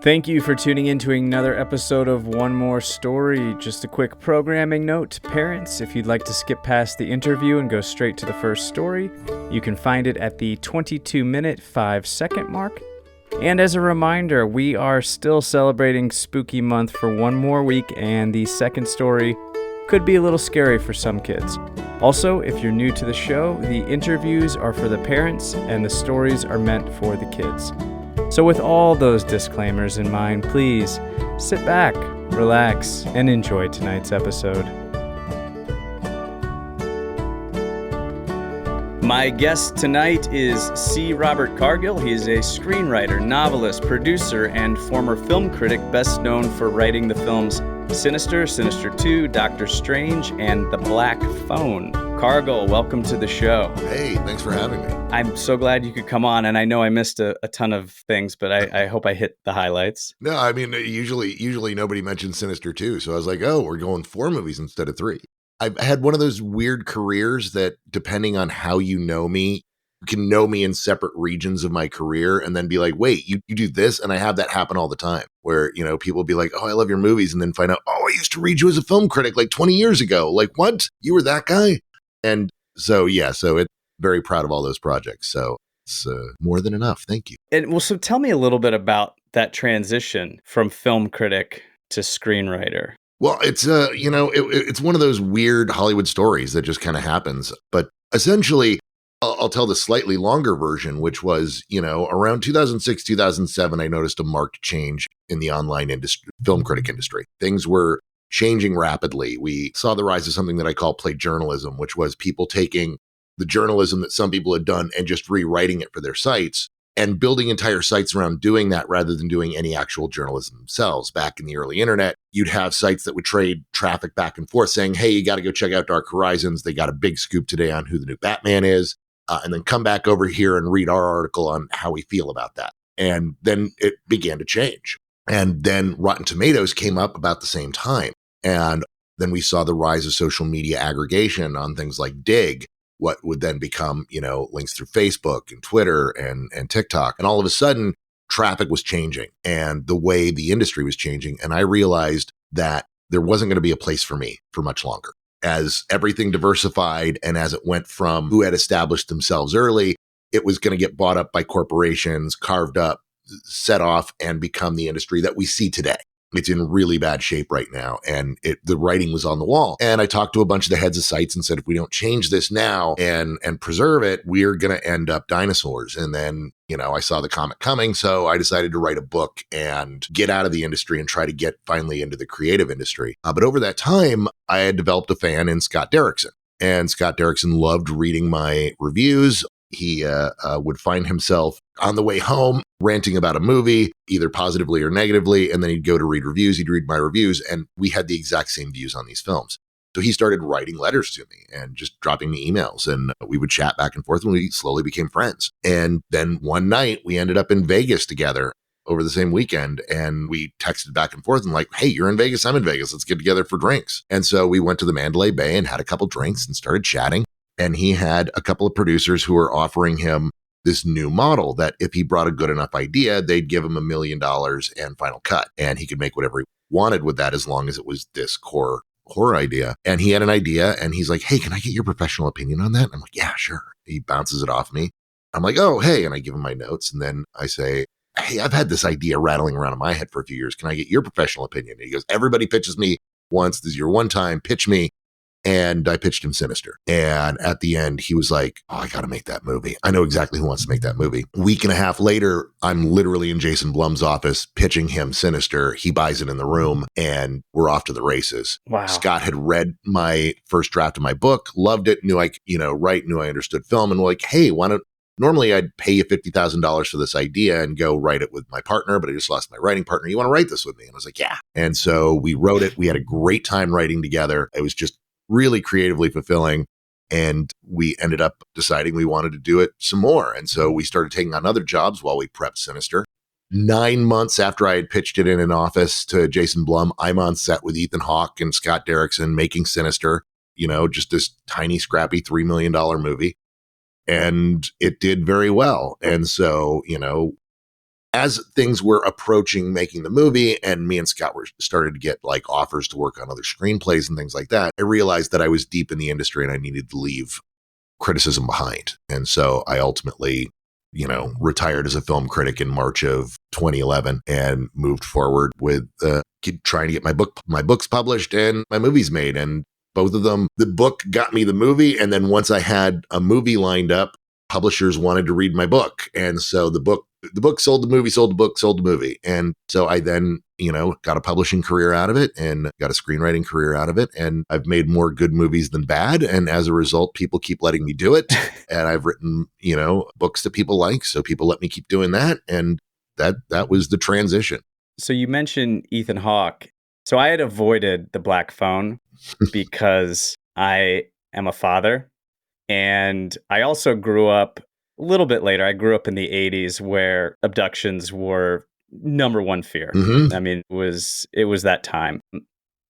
Thank you for tuning in to another episode of One More Story. Just a quick programming note. Parents, if you'd like to skip past the interview and go straight to the first story, you can find it at the 22-minute, 5-second mark. And as a reminder, we are still celebrating Spooky Month for one more week, and the second story could be a little scary for some kids. Also, if you're new to the show, the interviews are for the parents, and the stories are meant for the kids. So with all those disclaimers in mind, please sit back, relax, and enjoy tonight's episode. My guest tonight is C. Robert Cargill. He is a screenwriter, novelist, producer, and former film critic, best known for writing the films Sinister, Sinister 2, Doctor Strange, and The Black Phone. Cargill, welcome to the show. Hey, thanks for having me. I'm so glad you could come on, and I know I missed a ton of things, but I hope I hit the highlights. No, I mean, usually nobody mentions Sinister 2, so I was like, oh, we're going 4 movies instead of 3. I've had one of those weird careers that, depending on how you know me, you can know me in separate regions of my career and then be like, wait, you do this? And I have that happen all the time where, people be like, oh, I love your movies. And then find out, oh, I used to read you as a film critic like 20 years ago. Like, what? You were that guy? And so it's very proud of all those projects. So it's more than enough. Thank you. And well, so tell me a little bit about that transition from film critic to screenwriter. Well, it's, it's one of those weird Hollywood stories that just kind of happens. But essentially, I'll tell the slightly longer version, which was, around 2006, 2007, I noticed a marked change in the online industry, film critic industry. Things were changing rapidly. We saw the rise of something that I call play journalism, which was people taking the journalism that some people had done and just rewriting it for their sites and building entire sites around doing that rather than doing any actual journalism themselves. Back in the early internet, you'd have sites that would trade traffic back and forth saying, hey, you got to go check out Dark Horizons. They got a big scoop today on who the new Batman is. And then come back over here and read our article on how we feel about that. And then it began to change. And then Rotten Tomatoes came up about the same time. And then we saw the rise of social media aggregation on things like Dig, what would then become, links through Facebook and Twitter and TikTok. And all of a sudden, traffic was changing and the way the industry was changing. And I realized that there wasn't going to be a place for me for much longer. As everything diversified and as it went from who had established themselves early, it was going to get bought up by corporations, carved up, set off, and become the industry that we see today. It's in really bad shape right now, and the writing was on the wall. And I talked to a bunch of the heads of sites and said, if we don't change this now and preserve it, we're going to end up dinosaurs. And then, I saw the comet coming, so I decided to write a book and get out of the industry and try to get finally into the creative industry. But over that time, I had developed a fan in Scott Derrickson, and Scott Derrickson loved reading my reviews. He would find himself on the way home ranting about a movie, either positively or negatively, and then he'd go to read reviews. He'd read my reviews, and we had the exact same views on these films. So he started writing letters to me and just dropping me emails, and we would chat back and forth, and we slowly became friends. And then one night, we ended up in Vegas together over the same weekend, and we texted back and forth and like, hey, you're in Vegas, I'm in Vegas, let's get together for drinks. And so we went to the Mandalay Bay and had a couple drinks and started chatting. And he had a couple of producers who were offering him this new model that if he brought a good enough idea, they'd give him $1 million and final cut. And he could make whatever he wanted with that as long as it was this core horror idea. And he had an idea and he's like, hey, can I get your professional opinion on that? And I'm like, yeah, sure. He bounces it off me. I'm like, oh, hey. And I give him my notes. And then I say, hey, I've had this idea rattling around in my head for a few years. Can I get your professional opinion? And he goes, everybody pitches me once. This is your one time. Pitch me. And I pitched him Sinister. And at the end, he was like, oh, I got to make that movie. I know exactly who wants to make that movie. A week and a half later, I'm literally in Jason Blum's office pitching him Sinister. He buys it in the room and we're off to the races. Wow. Scott had read my first draft of my book, loved it, knew I understood film, and like, hey, normally I'd pay you $50,000 for this idea and go write it with my partner, but I just lost my writing partner. You want to write this with me? And I was like, yeah. And so we wrote it. We had a great time writing together. It was just really creatively fulfilling. And we ended up deciding we wanted to do it some more. And so we started taking on other jobs while we prepped Sinister. 9 months after I had pitched it in an office to Jason Blum, I'm on set with Ethan Hawke and Scott Derrickson making Sinister, just this tiny, scrappy $3 million movie. And it did very well. And so, as things were approaching making the movie and me and Scott were started to get like offers to work on other screenplays and things like that, I realized that I was deep in the industry and I needed to leave criticism behind. And so I ultimately, retired as a film critic in March of 2011 and moved forward with trying to get my books published and my movies made. And both of them, the book got me the movie. And then once I had a movie lined up, publishers wanted to read my book. And so the book sold the movie, sold the book, sold the movie. And so I then, got a publishing career out of it and got a screenwriting career out of it. And I've made more good movies than bad. And as a result, people keep letting me do it. And I've written, books that people like. So people let me keep doing that. And that was the transition. So you mentioned Ethan Hawke. So I had avoided the black phone because I am a father. And I also grew up a little bit later. I grew up in the 80s where abductions were number one fear. Mm-hmm. I mean, it was that time.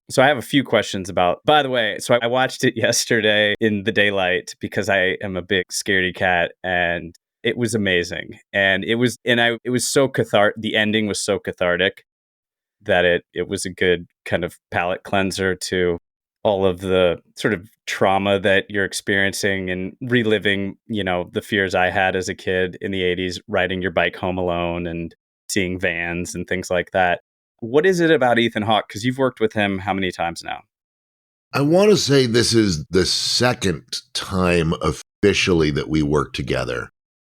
So I have a few questions about, by the way, so I watched it yesterday in the daylight because I am a big scaredy cat, and it was amazing. And it was so cathartic. The ending was so cathartic that it was a good kind of palate cleanser to all of the sort of trauma that you're experiencing and reliving, the fears I had as a kid in the 80s, riding your bike home alone and seeing vans and things like that. What is it about Ethan Hawke? Because you've worked with him how many times now? I want to say this is the second time officially that we worked together.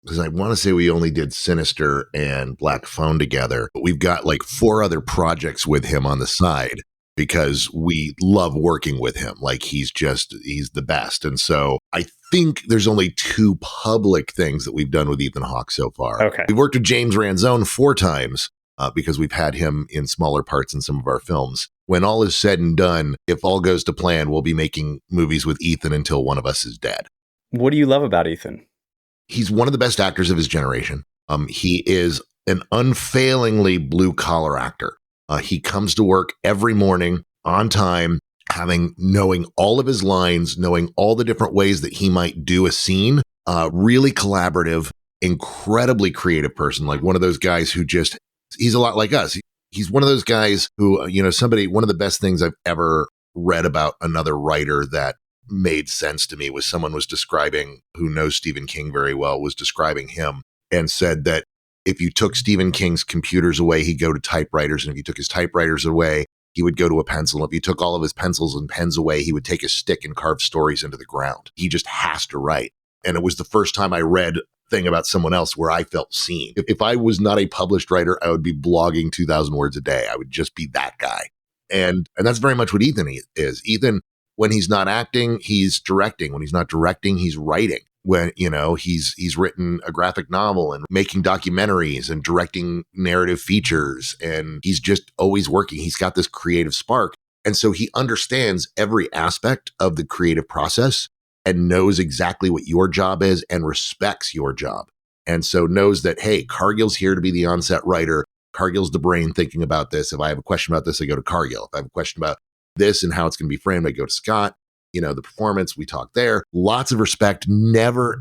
Because I want to say we only did Sinister and Black Phone together. But we've got like 4 other projects with him on the side because we love working with him. Like he's the best. And so I think there's only 2 public things that we've done with Ethan Hawke so far. Okay. We've worked with James Ranzone 4 times because we've had him in smaller parts in some of our films. When all is said and done, if all goes to plan, we'll be making movies with Ethan until one of us is dead. What do you love about Ethan? He's one of the best actors of his generation. He is an unfailingly blue-collar actor. He comes to work every morning on time, knowing all of his lines, knowing all the different ways that he might do a scene. Really collaborative, incredibly creative person. Like one of those guys who he's a lot like us. He's one of those guys who, one of the best things I've ever read about another writer that made sense to me was someone was describing, who knows Stephen King very well, was describing him and said that if you took Stephen King's computers away, he'd go to typewriters. And if you took his typewriters away, he would go to a pencil. If you took all of his pencils and pens away, he would take a stick and carve stories into the ground. He just has to write. And it was the first time I read a thing about someone else where I felt seen. If I was not a published writer, I would be blogging 2,000 words a day. I would just be that guy. And that's very much what Ethan is. Ethan, when he's not acting, he's directing. When he's not directing, he's writing. When, he's written a graphic novel and making documentaries and directing narrative features. And he's just always working. He's got this creative spark. And so he understands every aspect of the creative process and knows exactly what your job is and respects your job. And so knows that, hey, Cargill's here to be the on-set writer. Cargill's the brain thinking about this. If I have a question about this, I go to Cargill. If I have a question about this and how it's going to be framed, I go to Scott. The performance, we talk there. Lots of respect, never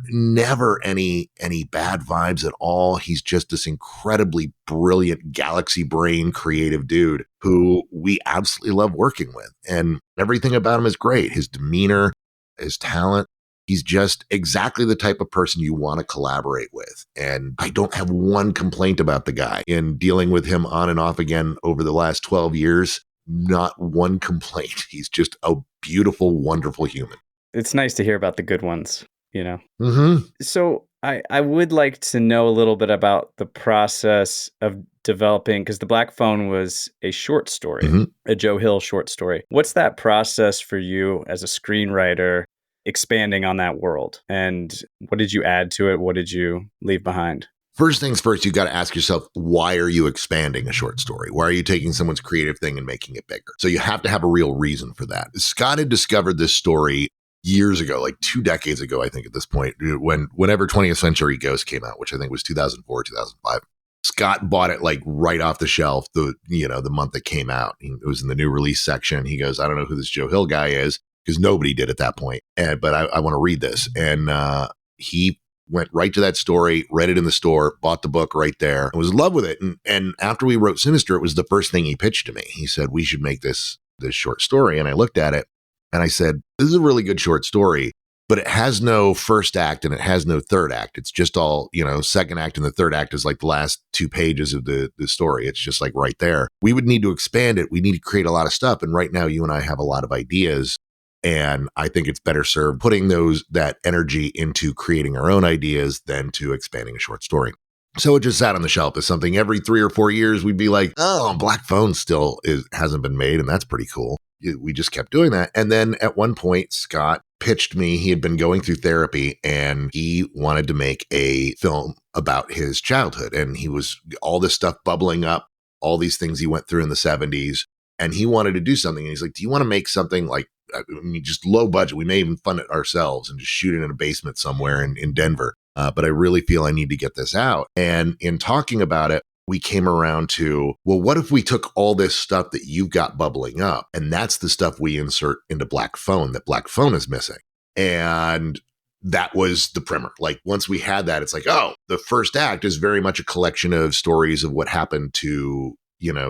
any bad vibes at all. He's just this incredibly brilliant galaxy brain creative dude who we absolutely love working with. And everything about him is great. His demeanor, his talent. He's just exactly the type of person you want to collaborate with. And I don't have one complaint about the guy. In dealing with him on and off again over the last 12 years, not one complaint. He's just a beautiful, wonderful human. It's nice to hear about the good ones, Mm-hmm. So I would like to know a little bit about the process of developing, because The Black Phone was a short story, a Joe Hill short story. What's that process for you as a screenwriter, expanding on that world? And what did you add to it? What did you leave behind? First things first, you got to ask yourself, why are you expanding a short story? Why are you taking someone's creative thing and making it bigger? So you have to have a real reason for that. Scott had discovered this story years ago, like 2 decades ago, I think at this point, whenever 20th Century Ghost came out, which I think was 2004, 2005. Scott bought it like right off the shelf the month it came out. It was in the new release section. He goes, I don't know who this Joe Hill guy is, because nobody did at that point. But I want to read this. And he went right to that story, read it in the store, bought the book right there, and was in love with it. And after we wrote Sinister, it was the first thing he pitched to me. He said, we should make this short story. And I looked at it and I said, this is a really good short story, but it has no first act and it has no third act. It's just all, second act, and the third act is like the last 2 pages of the story. It's just like right there. We would need to expand it. We need to create a lot of stuff. And right now you and I have a lot of ideas. And I think it's better served putting that energy into creating our own ideas than to expanding a short story. So it just sat on the shelf as something every 3 or 4 years we'd be like, oh, Black Phone still hasn't been made. And that's pretty cool. We just kept doing that. And then at one point, Scott pitched me. He had been going through therapy and he wanted to make a film about his childhood. And he was all this stuff bubbling up, all these things he went through in the 70s. And he wanted to do something. And he's like, do you want to make something like, just low budget? We may even fund it ourselves and just shoot it in a basement somewhere in Denver. But I really feel I need to get this out. And in talking about it, we came around to, well, what if we took all this stuff that you've got bubbling up, and that's the stuff we insert into Black Phone that Black Phone is missing? And that was the primer. Like once we had that, it's like, oh, the first act is very much a collection of stories of what happened to,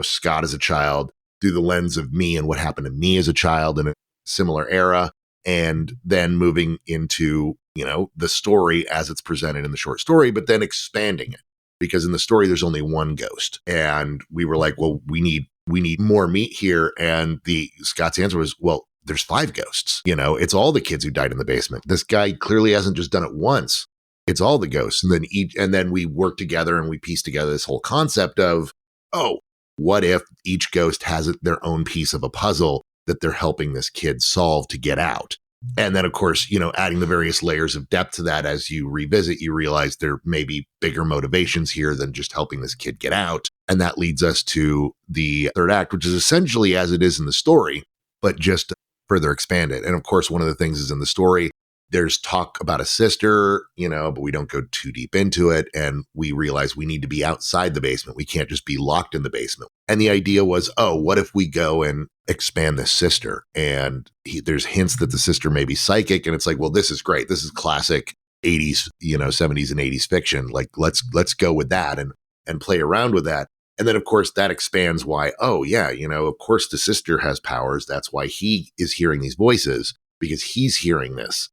Scott as a child through the lens of me and what happened to me as a child in a similar era. And then moving into, the story as it's presented in the short story, but then expanding it. Because in the story, there's only one ghost. And we were like, well, we need more meat here. And Scott's answer was, well, there's 5 ghosts. It's all the kids who died in the basement. This guy clearly hasn't just done it once. It's all the ghosts. And then we worked together and we pieced together this whole concept of, oh, what if each ghost has their own piece of a puzzle that they're helping this kid solve to get out? And then, of course, adding the various layers of depth to that as you revisit, you realize there may be bigger motivations here than just helping this kid get out. And that leads us to the third act, which is essentially as it is in the story, but just further expanded. And of course, one of the things is in the story, there's talk about a sister, but we don't go too deep into it. And we realize we need to be outside the basement. We can't just be locked in the basement. And the idea was, oh, what if we go and expand this sister? And there's hints that the sister may be psychic. And it's like, well, this is great. This is classic 80s, 70s and 80s fiction. Like, let's go with that and play around with that. And then, of course, that expands why, oh, yeah, of course, the sister has powers. That's why he is hearing these voices, because he's hearing this.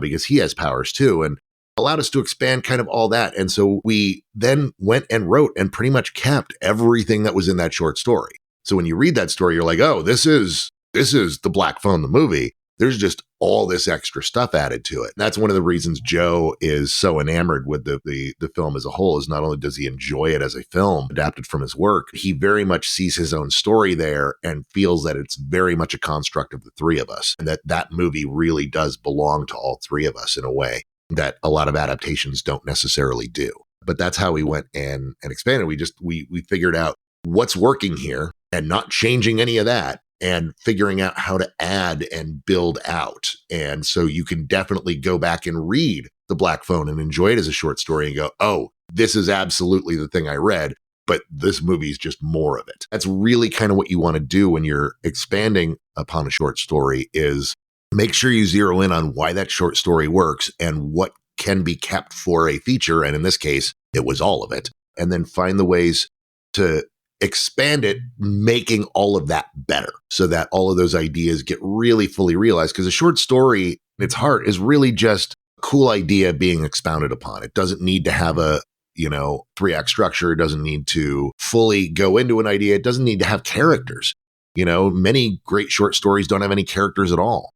Because he has powers too, and allowed us to expand kind of all that. And so we then went and wrote and pretty much kept everything that was in that short story. So when you read that story, you're like, oh, this is the Black Phone, the movie. There's just all this extra stuff added to it. And that's one of the reasons Joe is so enamored with the film as a whole, is not only does he enjoy it as a film adapted from his work, he very much sees his own story there and feels that it's very much a construct of the three of us. And that movie really does belong to all three of us in a way that a lot of adaptations don't necessarily do. But that's how we went and expanded. We figured out what's working here and not changing any of that, and figuring out how to add and build out. And so you can definitely go back and read The Black Phone and enjoy it as a short story and go, oh, this is absolutely the thing I read, but this movie is just more of it. That's really kind of what you want to do when you're expanding upon a short story, is make sure you zero in on why that short story works and what can be kept for a feature. And in this case, it was all of it. And then find the ways to expand it, making all of that better so that all of those ideas get really fully realized. Because a short story, in its heart, is really just a cool idea being expounded upon. It doesn't need to have a 3-act structure. It doesn't need to fully go into an idea. It doesn't need to have characters. Many great short stories don't have any characters at all.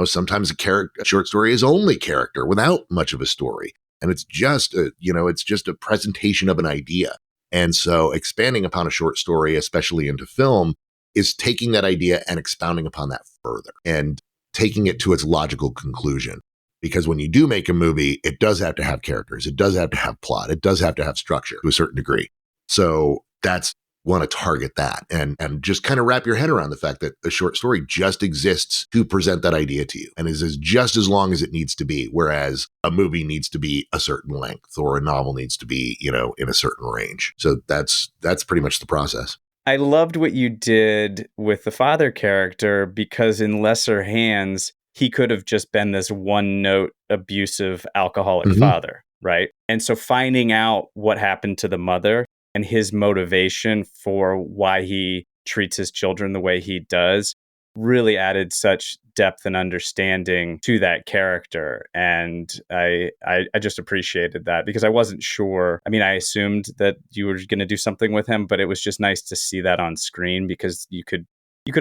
Sometimes a short story is only character without much of a story. And it's just a presentation of an idea. And so expanding upon a short story, especially into film, is taking that idea and expounding upon that further and taking it to its logical conclusion. Because when you do make a movie, it does have to have characters. It does have to have plot. It does have to have structure to a certain degree. So that's want to target that and just kind of wrap your head around the fact that a short story just exists to present that idea to you and is just as long as it needs to be, whereas a movie needs to be a certain length or a novel needs to be, in a certain range. So that's pretty much the process. I loved what you did with the father character, because in lesser hands, he could have just been this one-note abusive alcoholic father. right? And so finding out what happened to the mother and his motivation for why he treats his children the way he does really added such depth and understanding to that character. And I just appreciated that because I wasn't sure. I mean, I assumed that you were going to do something with him, but it was just nice to see that on screen because you could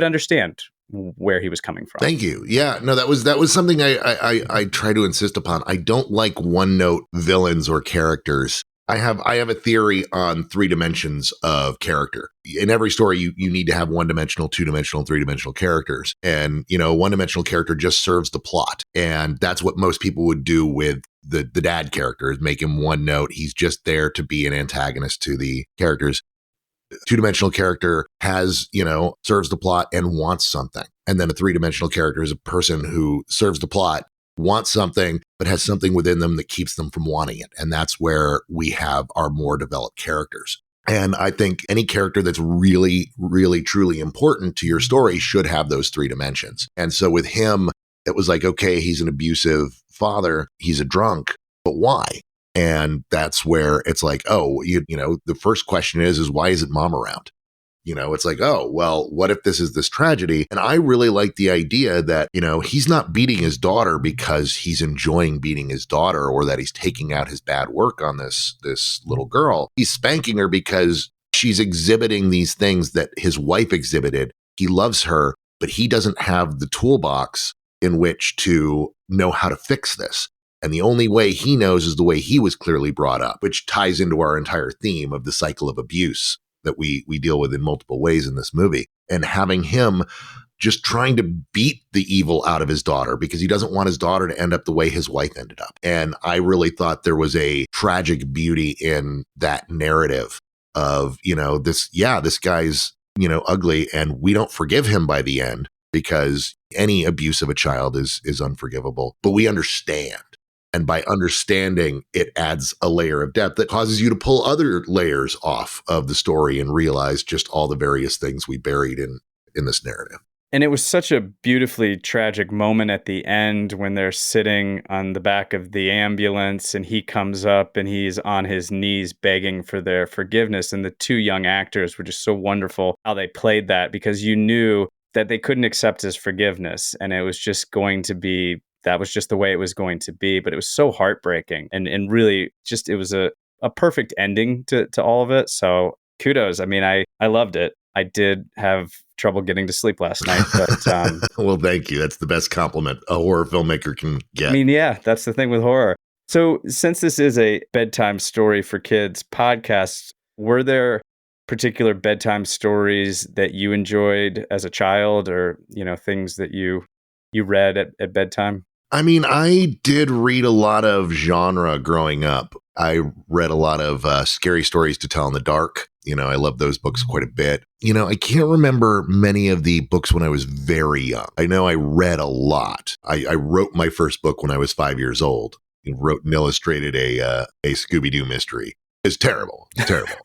understand where he was coming from. Thank you. Yeah, no, that was something I try to insist upon. I don't like one note villains or characters. I have a theory on 3 dimensions of character. In every story, you need to have 1-dimensional, 2-dimensional, 3-dimensional characters. And, 1-dimensional character just serves the plot. And that's what most people would do with the dad character, is make him one note. He's just there to be an antagonist to the characters. 2-dimensional character has, serves the plot and wants something. And then a 3-dimensional character is a person who serves the plot, wants something, but has something within them that keeps them from wanting it. And that's where we have our more developed characters. And I think any character that's really, really, truly important to your story should have those 3 dimensions. And so with him, it was like, okay, he's an abusive father. He's a drunk, but why? And that's where it's like, oh, the first question is why isn't mom around? It's like, oh, well, what if this is this tragedy? And I really like the idea that, he's not beating his daughter because he's enjoying beating his daughter or that he's taking out his bad work on this little girl. He's spanking her because she's exhibiting these things that his wife exhibited. He loves her, but he doesn't have the toolbox in which to know how to fix this. And the only way he knows is the way he was clearly brought up, which ties into our entire theme of the cycle of abuse that we deal with in multiple ways in this movie. And having him just trying to beat the evil out of his daughter because he doesn't want his daughter to end up the way his wife ended up. And I really thought there was a tragic beauty in that narrative of, this guy's, ugly, and we don't forgive him by the end because any abuse of a child is unforgivable, but we understand. And by understanding, it adds a layer of depth that causes you to pull other layers off of the story and realize just all the various things we buried in this narrative. And it was such a beautifully tragic moment at the end when they're sitting on the back of the ambulance and he comes up and he's on his knees begging for their forgiveness. And the 2 young actors were just so wonderful how they played that because you knew that they couldn't accept his forgiveness. And it was just going to be, that was just the way it was going to be. But it was so heartbreaking and really just, it was a perfect ending to all of it. So kudos. I mean, I loved it. I did have trouble getting to sleep last night, but well, thank you. That's the best compliment a horror filmmaker can get. I mean, yeah, that's the thing with horror. So since this is a bedtime story for kids podcast, were there particular bedtime stories that you enjoyed as a child or, things that you read at bedtime? I mean, I did read a lot of genre growing up. I read a lot of scary stories to tell in the dark. I love those books quite a bit. I can't remember many of the books when I was very young. I know I read a lot. I wrote my first book when I was 5 years old. I wrote and illustrated a Scooby-Doo mystery. It's terrible. It's terrible.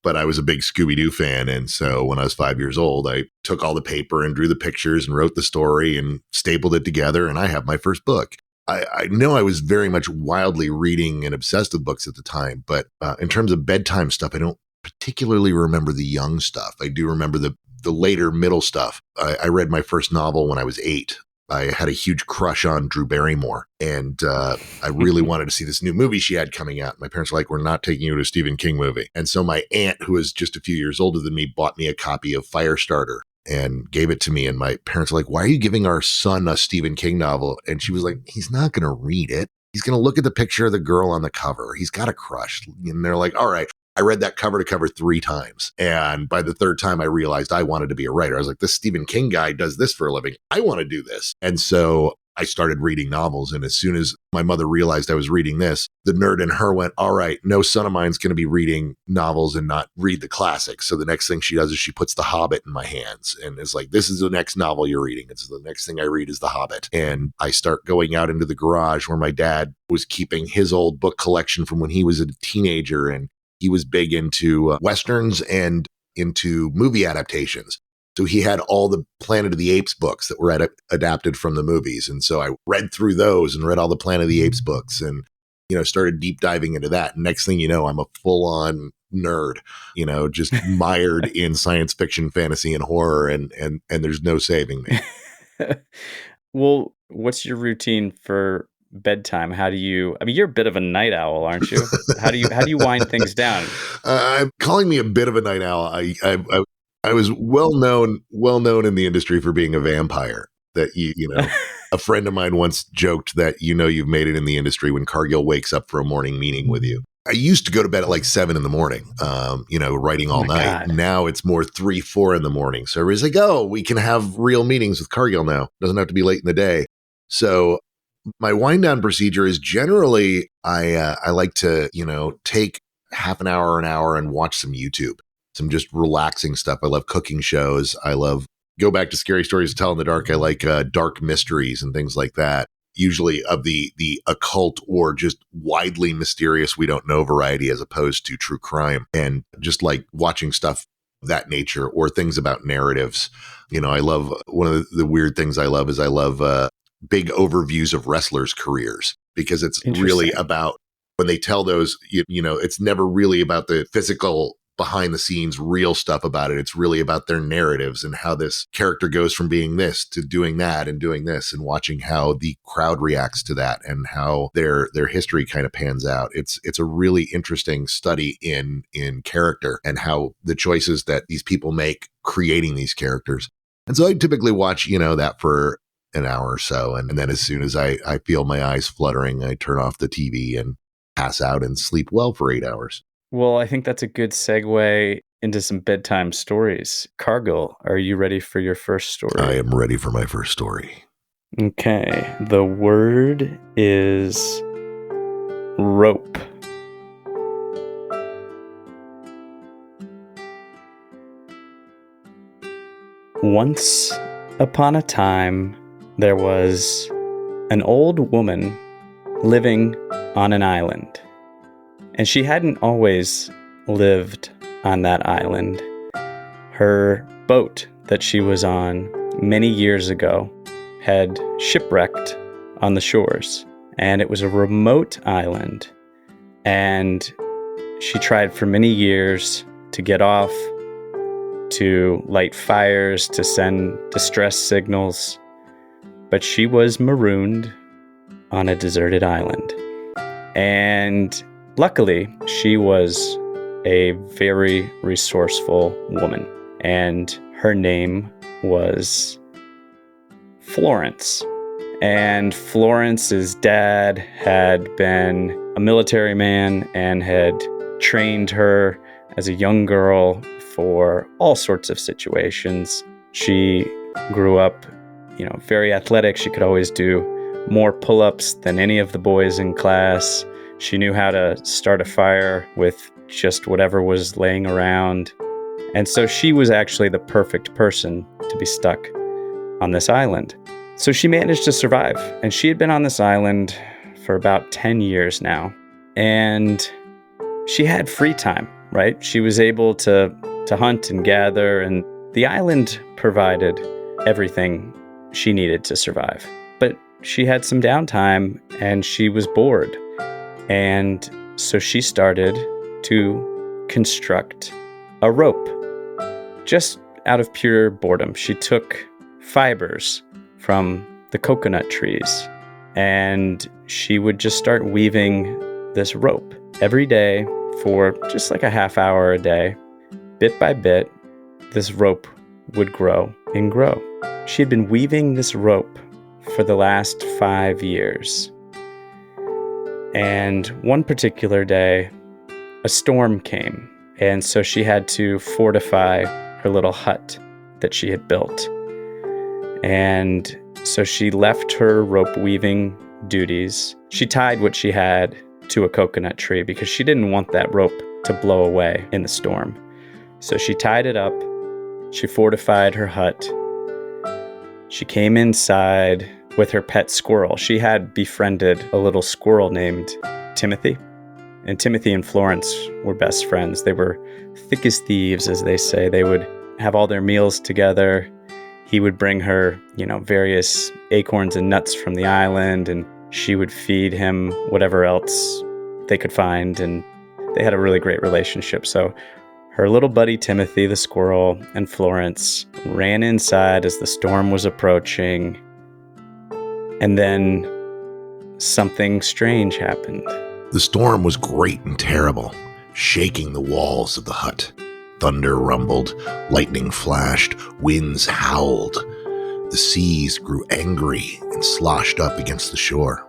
But I was a big Scooby-Doo fan. And so when I was 5 years old, I took all the paper and drew the pictures and wrote the story and stapled it together. And I have my first book. I know I was very much wildly reading and obsessed with books at the time. But in terms of bedtime stuff, I don't particularly remember the young stuff. I do remember the later middle stuff. I read my first novel when I was 8. I had a huge crush on Drew Barrymore, and I really wanted to see this new movie she had coming out. My parents were like, we're not taking you to a Stephen King movie. And so my aunt, who was just a few years older than me, bought me a copy of Firestarter and gave it to me. And my parents were like, why are you giving our son a Stephen King novel? And she was like, he's not going to read it. He's going to look at the picture of the girl on the cover. He's got a crush. And they're like, all right. I read that cover to cover 3 times. And by the 3rd time, I realized I wanted to be a writer. I was like, this Stephen King guy does this for a living. I want to do this. And so I started reading novels. And as soon as my mother realized I was reading this, the nerd in her went, all right, no son of mine's going to be reading novels and not read the classics. So the next thing she does is she puts The Hobbit in my hands and is like, this is the next novel you're reading. It's the next thing I read is The Hobbit. And I start going out into the garage where my dad was keeping his old book collection from when he was a teenager. And he was big into Westerns and into movie adaptations. So he had all the Planet of the Apes books that were adapted from the movies. And so I read through those and read all the Planet of the Apes books. And started deep diving into that. And next thing you know, I'm a full on nerd, just mired in science fiction, fantasy, and horror. And there's no saving me. Well, what's your routine for bedtime? How do you, I mean, you're a bit of a night owl, aren't you? How do you wind things down? Calling me a bit of a night owl. I was well known in the industry for being a vampire. That a friend of mine once joked that you've made it in the industry when Cargill wakes up for a morning meeting with you. I used to go to bed at like 7 a.m, writing all night. God. Now it's more 3, 4 a.m. So everybody's like, oh, we can have real meetings with Cargill now. Doesn't have to be late in the day. So my wind down procedure is generally I like to, take half an hour, and watch some YouTube, some just relaxing stuff. I love cooking shows. I love go back to Scary Stories to Tell in the Dark. I like dark mysteries and things like that. Usually of the occult or just widely mysterious, we don't know variety, as opposed to true crime, and just like watching stuff of that nature or things about narratives. I love one of the weird things I love is big overviews of wrestlers' careers, because it's really about when they tell those, it's never really about the physical behind the scenes real stuff about it. It's really about their narratives and how this character goes from being this to doing that and doing this, and watching how the crowd reacts to that and how their history kind of pans out. It's a really interesting study in character and how the choices that these people make creating these characters. And so I typically watch, that for an hour or so. And then as soon as I feel my eyes fluttering, I turn off the TV and pass out and sleep well for 8 hours. Well, I think that's a good segue into some bedtime stories. Cargill, are you ready for your first story? I am ready for my first story. Okay. The word is rope. Once upon a time, there was an old woman living on an island. And she hadn't always lived on that island. Her boat that she was on many years ago had shipwrecked on the shores. And it was a remote island. And she tried for many years to get off, to light fires, to send distress signals. But she was marooned on a deserted island. And luckily, she was a very resourceful woman, and her name was Florence. And Florence's dad had been a military man and had trained her as a young girl for all sorts of situations. She grew up, very athletic. She could always do more pull-ups than any of the boys in class. She knew how to start a fire with just whatever was laying around. And so she was actually the perfect person to be stuck on this island. So she managed to survive. And she had been on this island for about 10 years now. And she had free time, right? She was able to hunt and gather. And the island provided everything she needed to survive. But she had some downtime and she was bored. And so she started to construct a rope, just out of pure boredom. She took fibers from the coconut trees, and she would just start weaving this rope every day for just like a half hour a day. Bit by bit, this rope would grow and grow. She had been weaving this rope for the last 5 years. And one particular day, a storm came, and so she had to fortify her little hut that she had built. And so she left her rope weaving duties. She tied what she had to a coconut tree because she didn't want that rope to blow away in the storm. So she tied it up, she fortified her hut. She came inside with her pet squirrel. She had befriended a little squirrel named Timothy. And Timothy and Florence were best friends. They were thick as thieves, as they say. They would have all their meals together. He would bring her, various acorns and nuts from the island, and She would feed him whatever else they could find, and they had a really great relationship. So her little buddy Timothy the squirrel and Florence ran inside as the storm was approaching, and then something strange happened. The storm was great and terrible, shaking the walls of the hut. Thunder rumbled, lightning flashed, winds howled. The seas grew angry and sloshed up against the shore.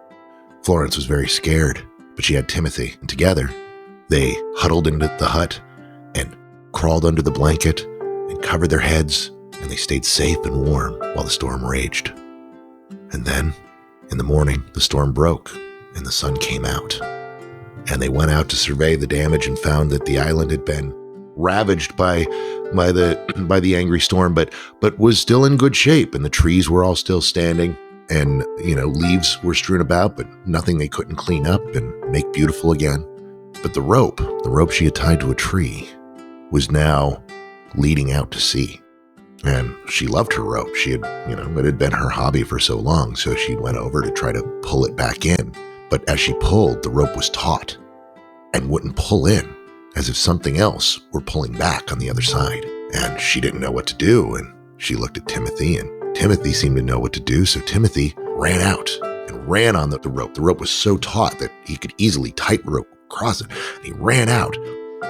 Florence was very scared, but she had Timothy, and together they huddled into the hut and crawled under the blanket and covered their heads, and they stayed safe and warm while the storm raged. And then, in the morning, the storm broke and the sun came out. And they went out to survey the damage and found that the island had been ravaged by the angry storm, but was still in good shape, and the trees were all still standing, and leaves were strewn about, but nothing they couldn't clean up and make beautiful again. But the rope she had tied to a tree, was now leading out to sea. And she loved her rope. She had, it had been her hobby for so long, so she went over to try to pull it back in. But as she pulled, the rope was taut and wouldn't pull in, as if something else were pulling back on the other side. And she didn't know what to do, and she looked at Timothy, and Timothy seemed to know what to do, so Timothy ran out and ran on the rope. The rope was so taut that he could easily tightrope across it, and he ran out,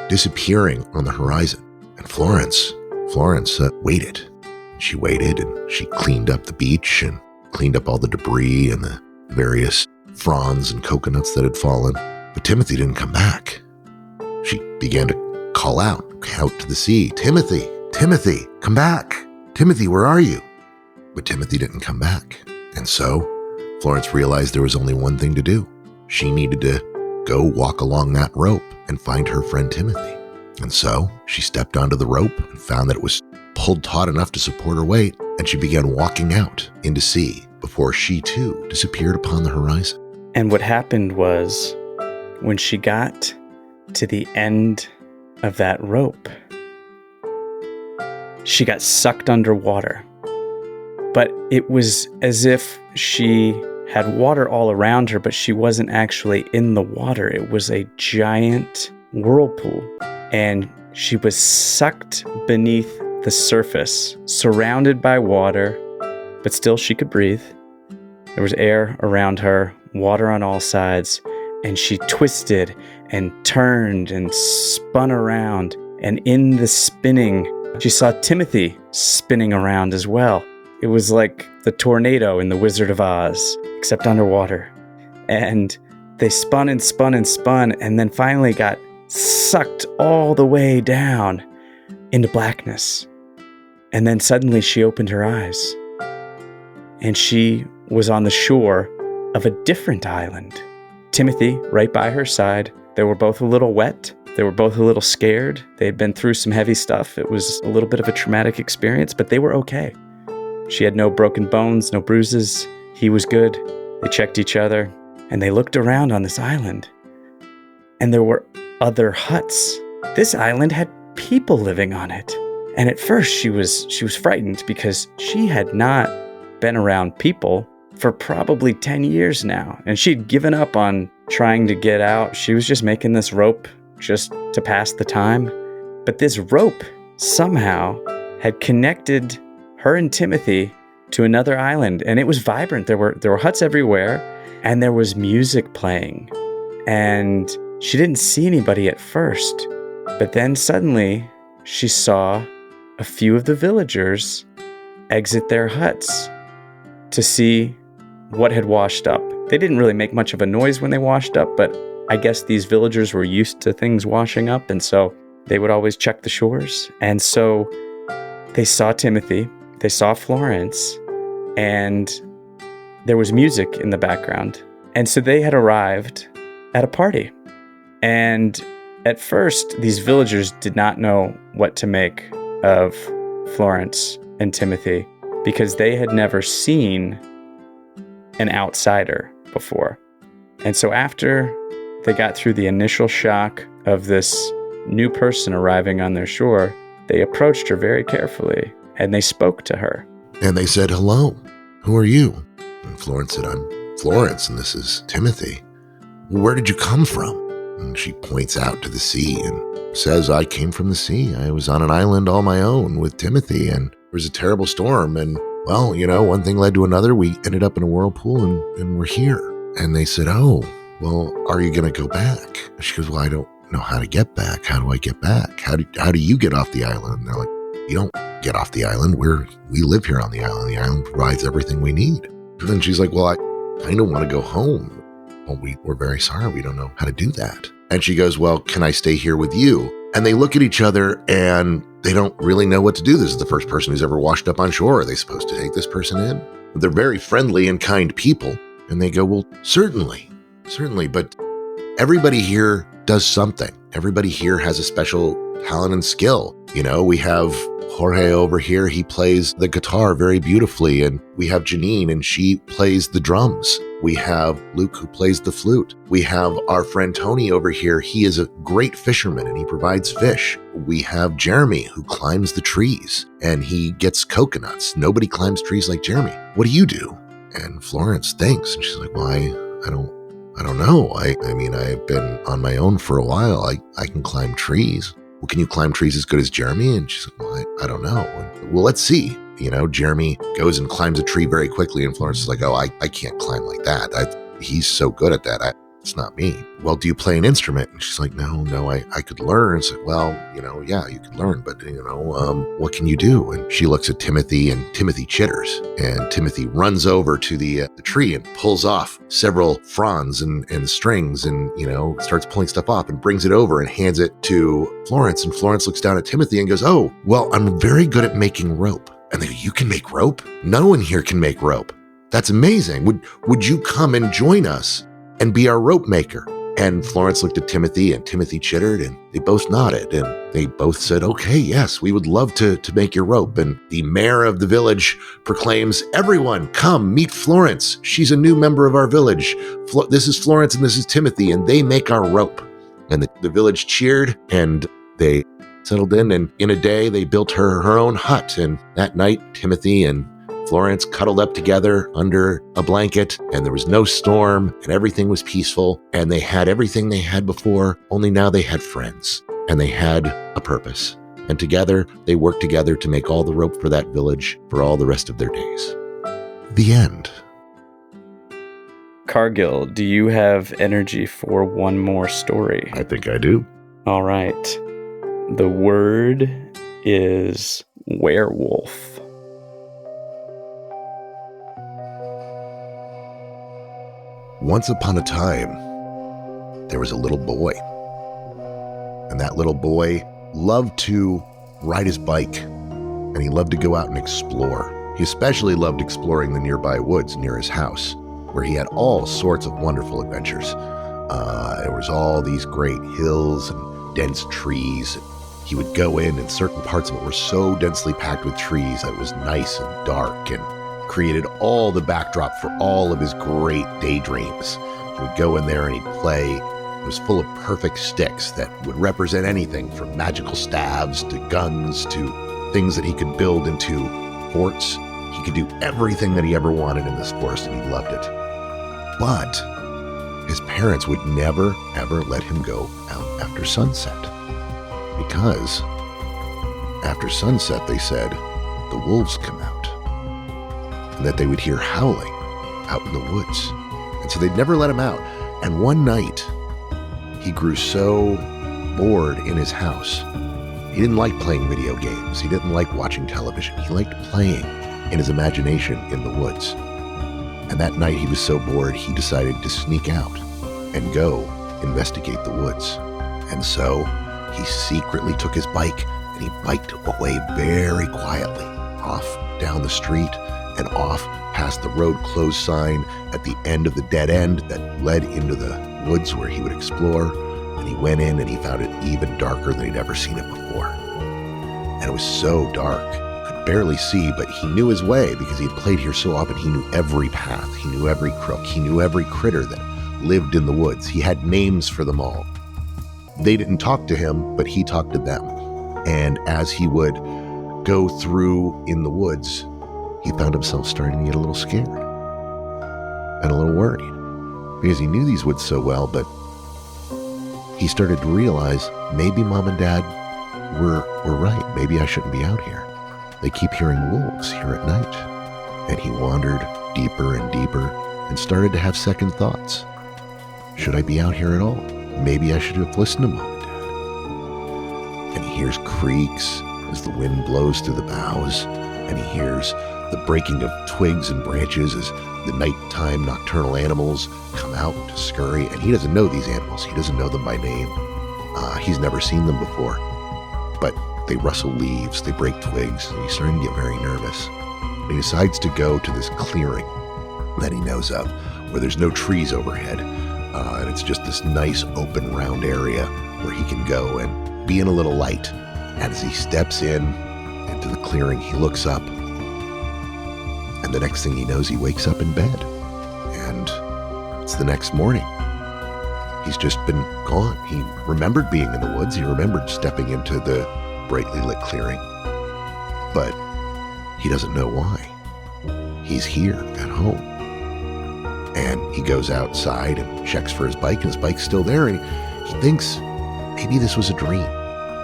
disappearing on the horizon. And Florence waited. She waited, and she cleaned up the beach and cleaned up all the debris and the various fronds and coconuts that had fallen. But Timothy didn't come back. She began to call out to the sea, "Timothy, Timothy, come back. Timothy, where are you?" But Timothy didn't come back. And so Florence realized there was only one thing to do. She needed to go walk along that rope and find her friend Timothy. And so she stepped onto the rope and found that it was pulled taut enough to support her weight, and she began walking out into sea before she too disappeared upon the horizon. And what happened was, when she got to the end of that rope, she got sucked underwater. But it was as if she had water all around her, but she wasn't actually in the water. It was a giant whirlpool, and she was sucked beneath the surface, surrounded by water, but still she could breathe. There was air around her, water on all sides, and she twisted and turned and spun around. And in the spinning, she saw Timothy spinning around as well. It was like the tornado in The Wizard of Oz, except underwater. And they spun and spun and spun, and then finally got sucked all the way down into blackness. And then suddenly she opened her eyes, and she was on the shore of a different island. Timothy right by her side. They were both a little wet. They were both a little scared. They had been through some heavy stuff. It was a little bit of a traumatic experience, but they were okay. She had no broken bones, no bruises. He was good. They checked each other, and they looked around on this island, and there were other huts. This island had people living on it. And at first she was frightened, because she had not been around people for probably 10 years now. And she'd given up on trying to get out. She was just making this rope just to pass the time. But this rope somehow had connected her and Timothy to another island, and it was vibrant. There were huts everywhere, and there was music playing. And she didn't see anybody at first, but then suddenly she saw a few of the villagers exit their huts to see what had washed up. They didn't really make much of a noise when they washed up, but I guess these villagers were used to things washing up, and so they would always check the shores. And so they saw Timothy, they saw Florence, and there was music in the background. And so they had arrived at a party. And at first, these villagers did not know what to make of Florence and Timothy, because they had never seen an outsider before. And so after they got through the initial shock of this new person arriving on their shore, they approached her very carefully, and they spoke to her. And they said, "Hello, who are you?" And Florence said, Florence and this is Timothy. Well, where did you come from? And she points out to the sea and says, I came from the sea. I was on an island all my own with Timothy, and there was a terrible storm. And, well, one thing led to another. We ended up in a whirlpool and we're here. And they said, oh, well, are you going to go back? And she goes, well, I don't know how to get back. How do I get back? How do you get off the island? And they're like, you don't get off the island. We live here on the island. The island provides everything we need. And then she's like, well, I kind of want to go home. Well, we're very sorry. We don't know how to do that. And she goes, well, can I stay here with you? And they look at each other and they don't really know what to do. This is the first person who's ever washed up on shore. Are they supposed to take this person in? They're very friendly and kind people. And they go, well, certainly. But everybody here does something. Everybody here has a special talent and skill. We have Jorge over here. He plays the guitar very beautifully. And we have Janine, and she plays the drums. We have Luke, who plays the flute. We have our friend Tony over here. He is a great fisherman and he provides fish. We have Jeremy, who climbs the trees and he gets coconuts. Nobody climbs trees like Jeremy. What do you do? And Florence thinks, and she's like, well, I don't know. I mean, I've been on my own for a while. I can climb trees. Well, can you climb trees as good as Jeremy? And she's like, well, I don't know. And, well, let's see. Jeremy goes and climbs a tree very quickly, and Florence is like, oh, I can't climb like that. He's so good at that. It's not me. Well, do you play an instrument? And she's like, no, I could learn. It's like, well, yeah, you could learn, but, what can you do? And she looks at Timothy, and Timothy chitters, and Timothy runs over to the tree and pulls off several fronds and strings and, starts pulling stuff off and brings it over and hands it to Florence. And Florence looks down at Timothy and goes, oh, well, I'm very good at making rope. And they go, you can make rope? No one here can make rope. That's amazing. Would you come and join us and be our rope maker? And Florence looked at Timothy, and Timothy chittered, and they both nodded, and they both said, okay, yes, we would love to make your rope. And the mayor of the village proclaims, everyone come meet Florence. She's a new member of our village. This is Florence and this is Timothy, and they make our rope. And the village cheered, and they settled in, and in a day they built her own hut. And that night, Timothy and Florence cuddled up together under a blanket, and there was no storm, and everything was peaceful, and they had everything they had before, only now they had friends, and they had a purpose. And together, they worked together to make all the rope for that village for all the rest of their days. The end. Cargill, do you have energy for one more story? I think I do. All right. The word is werewolf. Once upon a time, there was a little boy. And that little boy loved to ride his bike, and he loved to go out and explore. He especially loved exploring the nearby woods near his house, where he had all sorts of wonderful adventures. There was all these great hills and dense trees. He would go in, and certain parts of it were so densely packed with trees that it was nice and dark, and created all the backdrop for all of his great daydreams. He would go in there and he'd play. It was full of perfect sticks that would represent anything from magical staves to guns to things that he could build into forts. He could do everything that he ever wanted in this forest, and he loved it. But his parents would never, ever let him go out after sunset. Because after sunset, they said, the wolves come out. And that they would hear howling out in the woods. And so they'd never let him out. And one night, he grew so bored in his house. He didn't like playing video games. He didn't like watching television. He liked playing in his imagination in the woods. And that night he was so bored, he decided to sneak out and go investigate the woods. And so he secretly took his bike and he biked away very quietly off down the street and off past the road closed sign at the end of the dead end that led into the woods where he would explore. And he went in and he found it even darker than he'd ever seen it before. And it was so dark, could barely see, but he knew his way because he'd played here so often. He knew every path, he knew every crook, he knew every critter that lived in the woods. He had names for them all. They didn't talk to him, but he talked to them. And as he would go through in the woods, he found himself starting to get a little scared. and a little worried because he knew these woods so well, but he started to realize maybe Mom and Dad were right. Maybe I shouldn't be out here. They keep hearing wolves here at night. And he wandered deeper and deeper and started to have second thoughts. Should I be out here at all? Maybe I should have listened to Mom and Dad. And he hears creaks as the wind blows through the boughs, and he hears the breaking of twigs and branches as the nighttime nocturnal animals come out to scurry. And he doesn't know these animals. He doesn't know them by name. He's never seen them before. But they rustle leaves, they break twigs, and he's starting to get very nervous. And he decides to go to this clearing that he knows of, where there's no trees overhead. And it's just this nice open round area where he can go and be in a little light. And as he steps into the clearing, he looks up. And the next thing he knows, he wakes up in bed. And it's the next morning. He's just been gone. He remembered being in the woods. He remembered stepping into the brightly lit clearing. But he doesn't know why. He's here at home. And he goes outside and checks for his bike, and his bike's still there. And he thinks maybe this was a dream.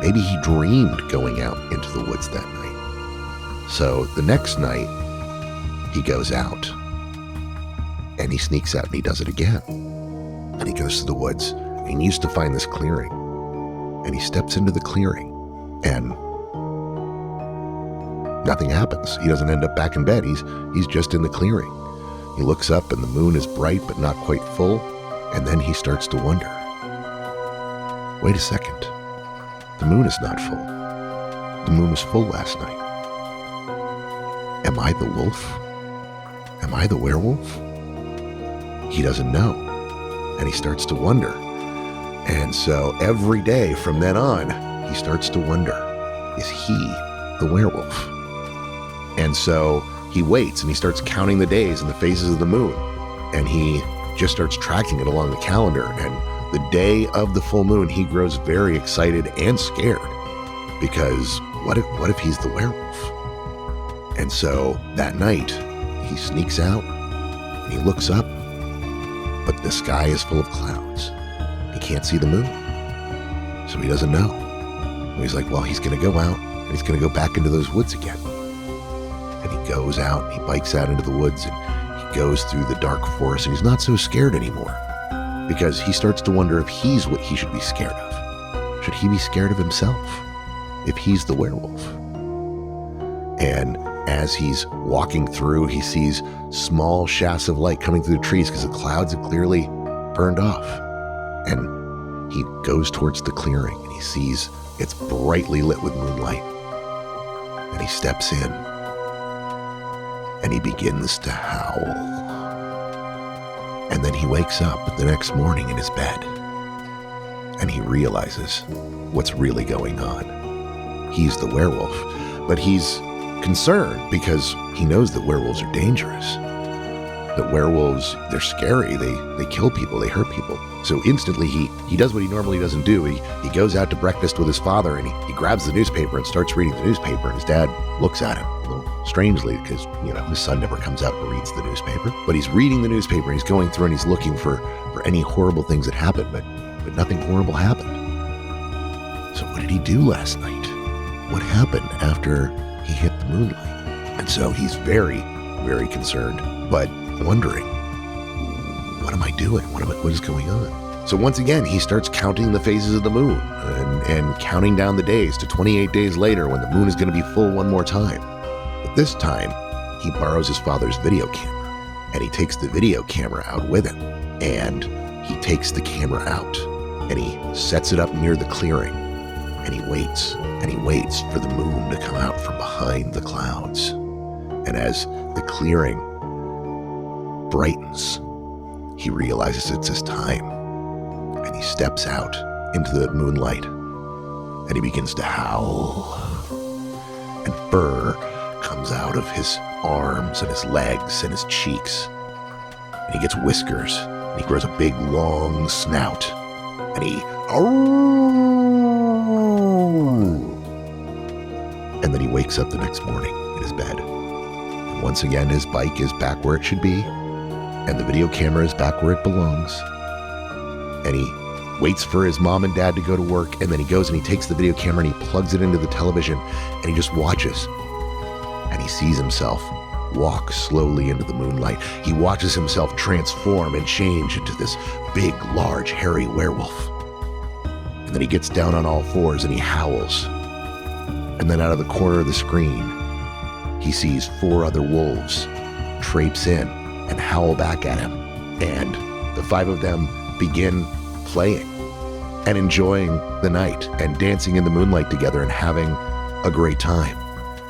Maybe he dreamed going out into the woods that night. So the next night, he goes out and he sneaks out and he does it again. And he goes to the woods and he needs to find this clearing. And he steps into the clearing and nothing happens. He doesn't end up back in bed. He's just in the clearing. He looks up and the moon is bright but not quite full. And then he starts to wonder, wait a second. The moon is not full. The moon was full last night. Am I the wolf? Am I the werewolf? He doesn't know. And he starts to wonder. And so every day from then on, he starts to wonder, is he the werewolf? And so he waits and he starts counting the days and the phases of the moon. And he just starts tracking it along the calendar. And the day of the full moon, he grows very excited and scared because what if he's the werewolf? And so that night, he sneaks out and he looks up, but the sky is full of clouds. He can't see the moon, so he doesn't know. And he's like, well, he's going to go out and he's going to go back into those woods again. And he goes out, and he bikes out into the woods, and he goes through the dark forest, and he's not so scared anymore because he starts to wonder if he's what he should be scared of. Should he be scared of himself if he's the werewolf? And as he's walking through, he sees small shafts of light coming through the trees because the clouds have clearly burned off. And he goes towards the clearing and he sees it's brightly lit with moonlight. And he steps in and he begins to howl. And then he wakes up the next morning in his bed and he realizes what's really going on. He's the werewolf, but he's concerned because he knows that werewolves are dangerous. That werewolves, they're scary. They kill people. They hurt people. So instantly he does what he normally doesn't do. He goes out to breakfast with his father and he grabs the newspaper and starts reading the newspaper. And his dad looks at him a little strangely because, his son never comes out and reads the newspaper. But he's reading the newspaper and he's going through and he's looking for any horrible things that happened. But nothing horrible happened. So what did he do last night? What happened after he hit the moonlight? And so he's very, very concerned, but wondering, what am I doing? What is going on? So once again, he starts counting the phases of the moon and counting down the days to 28 days later when the moon is going to be full one more time. But this time, he borrows his father's video camera and he takes the video camera out with him. And he takes the camera out and he sets it up near the clearing and he waits for the moon to come out from behind the clouds. And as the clearing brightens, he realizes it's his time. And he steps out into the moonlight and he begins to howl. And fur comes out of his arms and his legs and his cheeks. And he gets whiskers and he grows a big long snout. And he and then he wakes up the next morning in his bed. And once again, his bike is back where it should be. and the video camera is back where it belongs. And he waits for his mom and dad to go to work, and then he goes and he takes the video camera and he plugs it into the television, and he just watches. And he sees himself walk slowly into the moonlight. He watches himself transform and change into this big, large, hairy werewolf. And then he gets down on all fours and he howls. And then out of the corner of the screen, he sees 4 other wolves traipse in and howl back at him. And the 5 of them begin playing and enjoying the night and dancing in the moonlight together and having a great time.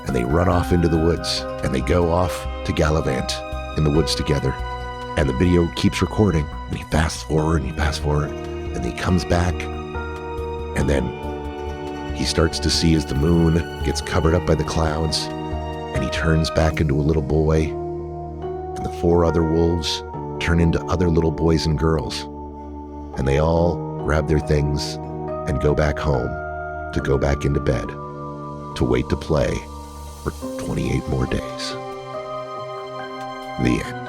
And they run off into the woods and they go off to gallivant in the woods together. And the video keeps recording, and he fast forward and he fast forward, and he comes back, and then he starts to see as the moon gets covered up by the clouds, and he turns back into a little boy, and the 4 other wolves turn into other little boys and girls, and they all grab their things and go back home to go back into bed to wait to play for 28 more days. The end.